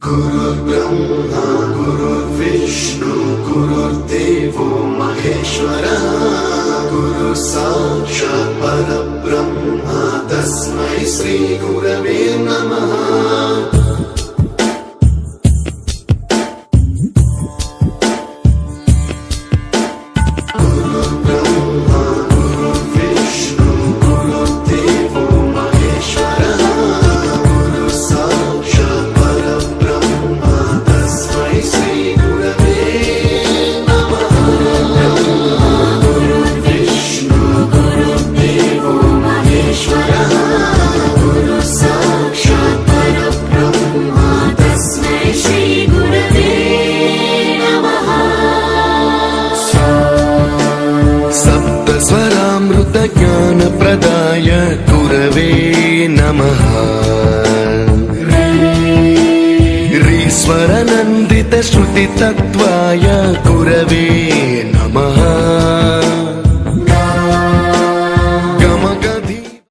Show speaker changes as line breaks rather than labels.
गुरुर्ब्रह्मा गुरुर्विष्णु गुरुर्देवो महेश्वरः गुरु साक्षात् परब्रह्म तस्मै श्री गुरवे नमः। स्वरामृत ज्ञान प्रदाय गुरवे नमः। ऋस्वर नन्दित श्रुति तत्त्वाय